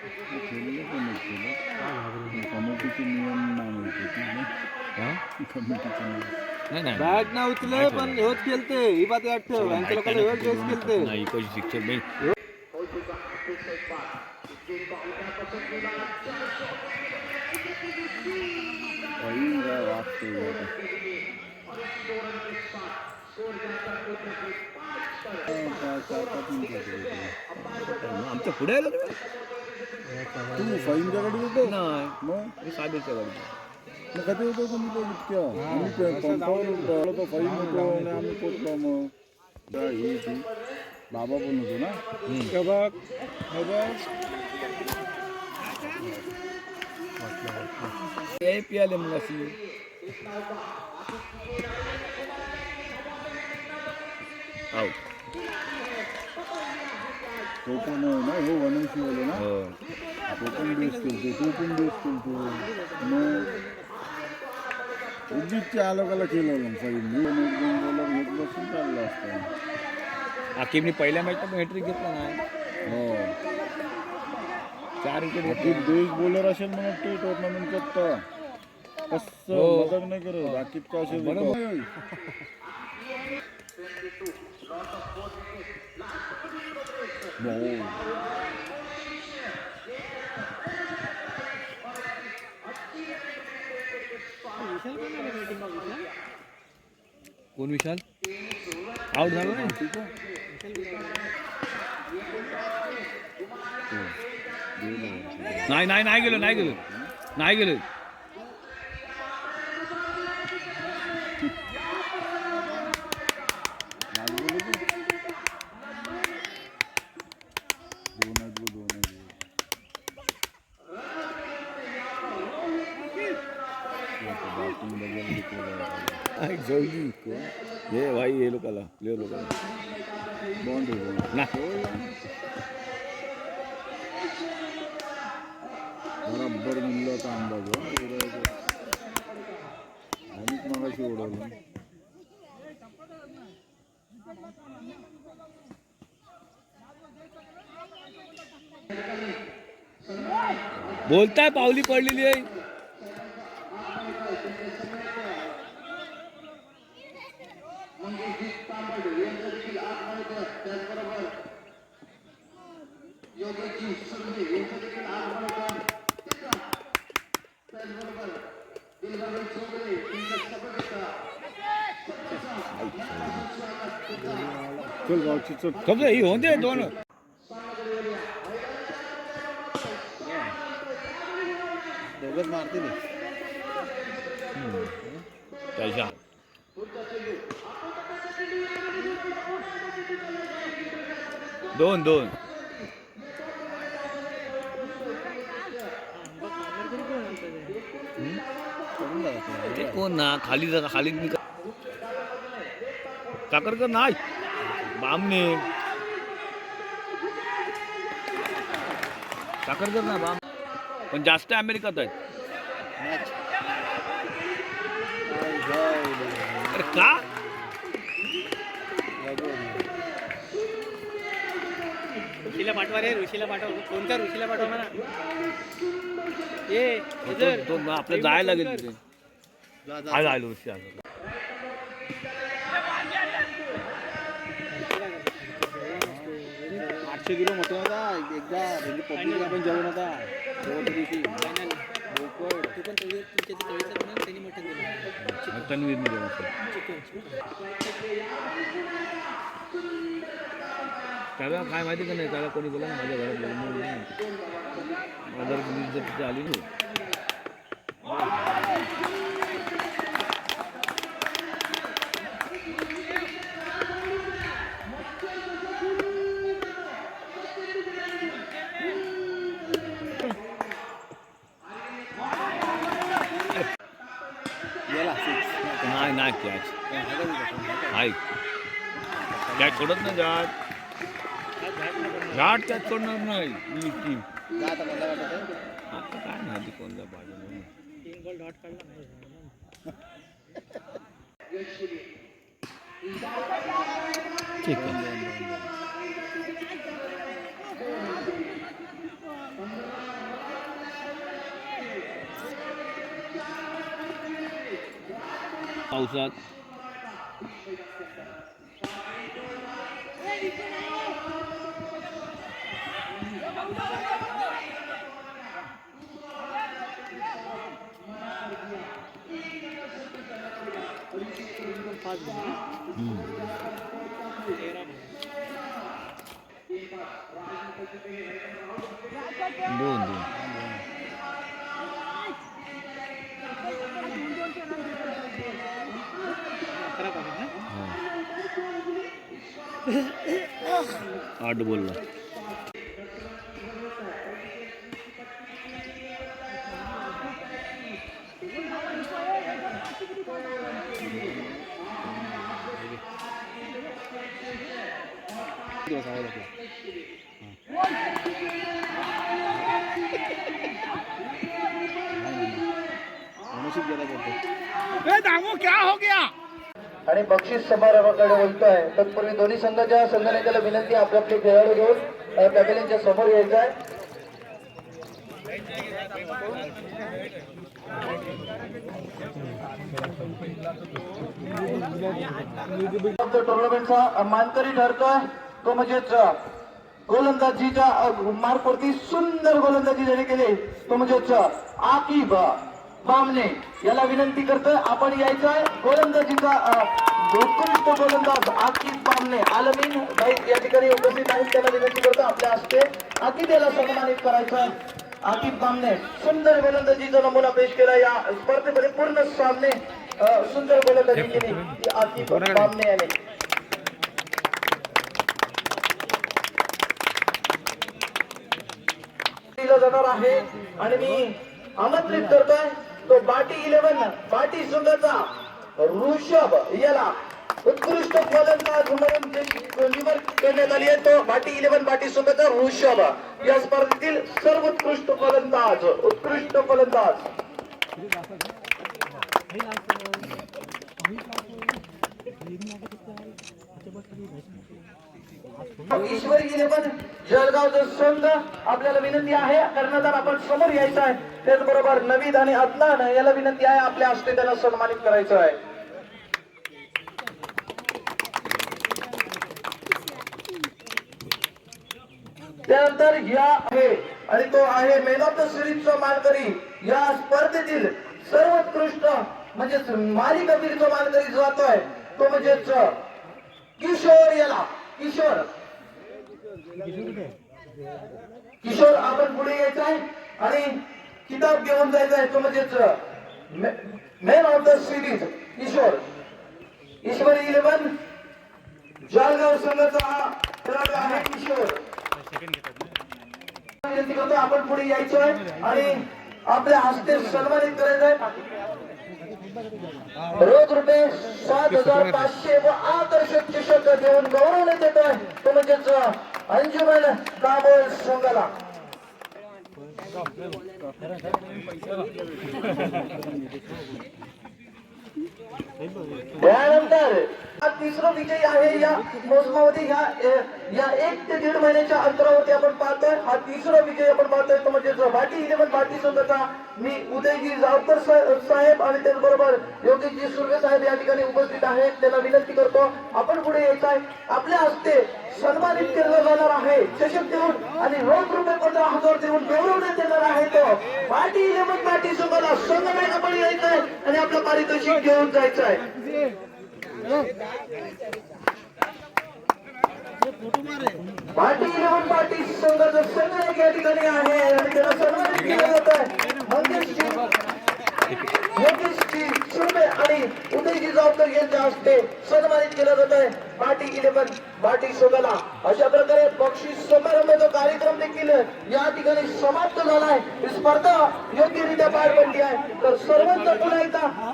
खेळलं पण नाही कमिटीचे नियम नाही माहिती ना कमिटीचे नियम नाही नाही बॅट ना उचले पण हेच खेळते ही बात याद ठेव यांच्या लोकांना हेच बेस खेळते नाही कशी शिक्षक नाही वागते आमच्या पुढे आलं तू फाईनच्या गाडी होतो नाही मग साबेच्या गाडी मग कधी होतो तुम्ही तो इतक्या आम्ही पंपावर आलो तो फाईन होतो आणि आम्ही पोचलो मग ही ती बाबा पण होतो ना हे बघ हे बघ ते पियाले मग अशी आऊट तो पण ना हो वनवशी बोललो ना तो पण बेस खेळतो तो पण बेस खेळतो मग उगीच आलोकाला केलं फाईन मी पण एक दोन बॉलर घेत बसून चाललं असतं आकिबनी पहिल्या मॅचला पण हॅट्रिक घेतला नाही हो 4 विकेट बाकी बेस बॉलर असेल म्हणून ते टुर्नामेंट करता कसं मदत नाही करत बाकीत का असेल बरोबर कोण विशाल आउट झालो नाही नाही नाही गेलो नाही गेलो नाही गेलो ये भाई ये लोकाला ले लोकाला ना बरोबर मिळलं होता अंदाज आणि मगाशी उडवलं बोलताय पावली पडलेली आहे चल गावची चल कब ही होते दोन दोघच मारतील त्याच्या दोन दोन कोण ना खाली जाता खाली चाकरकर नाही बामने चाकरकर ना बाम पण जास्त अमेरिकात आहेत अरे का ऋषीला पाठवा रे ऋषीला पाठव कोणत्या ऋषीला पाठव ना ये आपलं जायला लागेल तिथे आलो ऋषी आलो 800 किलो मोठा होता एकदा म्हणजे पब्लिकला पण जेवण होता दिवशी त्याला काय माहिती का नाही त्याला कोणी बोला ना माझ्या घरात माझ्या जर तिथे आली नाही नाही नाही कॅच आहे कॅच सोडत नाही जाट जाट कॅच सोडणार नाही टीम आता काय माहिती कोणता पाहिजे तीन बॉल डॉट काढला नाही ठीक आहे पावसात दोन दोन आठ बोलला आणि बक्षीस समारंभाकडे बोलतोय. तत्पूर्वी दोन्ही संघाच्या संघनायकाला विनंती आपले आपले खेळाडू घेऊन पॅव्हेलियनच्या समोर यायचं आहे. टुर्नामेंटचा मानकरी ठरतोय तो म्हणजेच गोलंदाजीच्या मार्फवरती सुंदर गोलंदाजी ज्याने केली तो म्हणजेच आकिब बामणे याला विनंती करतोय आपण यायचं आहे. गोलंदाजीचा उत्कृष्ट गोलंदाज आकिब बामणे आलमीन भाई या ठिकाणी उपस्थित आहेत. त्याला विनंती करतो आपल्या हस्ते आकिब याला सन्मानित करायचं आहे. आकिब बामणे सुंदर गोलंदाजीचा नमुना पेश केला या स्पर्धेमध्ये. पूर्ण सामने सुंदर गोलंदाजी केली आकिब बामणे याने. जाणार आहे आणि मी आमंत्रित करतोय तो बाटी 11 बाटी संघाचा ऋषभ याला उत्कृष्ट फलंदाज म्हणून निवड करण्यात आली आहे. तो बाटी 11 बाटी संघाचा ऋषभ या स्पर्धेतील सर्वोत्कृष्ट फलंदाज उत्कृष्ट फलंदाज. ईश्वरी 11 जळगावचा संघ आपल्याला विनंती आहे कर्णधार आपण समोर यायचं आहे. त्याचबरोबर नवीद आणि अदनान याला विनंती आहे आपल्या हस्ते त्यांना सन्मानित करायचं आहे. त्यानंतर या आहे आणि तो आहे मॅन ऑफ द सिरीजचा मानकरी या स्पर्धेतील सर्वोत्कृष्ट म्हणजेच मालिकावीरचा मानकरी जातोय तो म्हणजेच किशोर याला किशोर आपण पुढे यायचं आहे आणि किताब घेऊन जायचं आहे. तो म्हणजेच man of the series Kishor. Ishwari 11 Jalgaon संघाचा हा खेळाडू आहे किशोर. आपण पुढे यायचं आहे आणि आपल्या हस्ते सन्मानित करायचं आहे. रोख रुपये 7,500 व आकर्षक चषक देऊन गौरवण्यात येत आहे. तो म्हणजेच अंजुमन दामोल संघाला. त्यानंतर हा तिसरा विजय आहे या मोसमामध्ये. या 1 ते 1.5 महिन्याच्या अंतरावरती आपण पाहतोय हा तिसरा विजय आपण पाहतोय तो म्हणजे बाटी 11 बाटी संघाचा. मी उदयजी जावकर साहेब आणि त्याचबरोबर योगेशजी सुर्वे साहेब या ठिकाणी उपस्थित आहेत. त्यांना विनंती करतो आपण पुढे यायचं आहे. आपल्या हस्ते सन्मानित केलं जाणार आहे चषक देऊन आणि रोख रुपये 15,000 देऊन गौरवण्यात येणार आहे. तो बाटी 11 बाटी संघाला संघनायक पण यायचं आहे आणि आपलं पारितोषिक घेऊन जायचं आहे. बाटी 11 बाटी संघाचं संघनायक या ठिकाणी आहे आणि त्याला सन्मानित केलं जात आहे. योगेशजी सुर्वे आणि उदयजी जावकर यांच्या हस्ते सन्मानित केलं जात आहे बाटी 11 बाटी संघाला. अशा प्रकारे बक्षीस समारंभाचा कार्यक्रम देखील या ठिकाणी समाप्त झाला आहे. स्पर्धा योग्यरित्या पार पडली आहे. तर सर्वांचा पुन्हा एकदा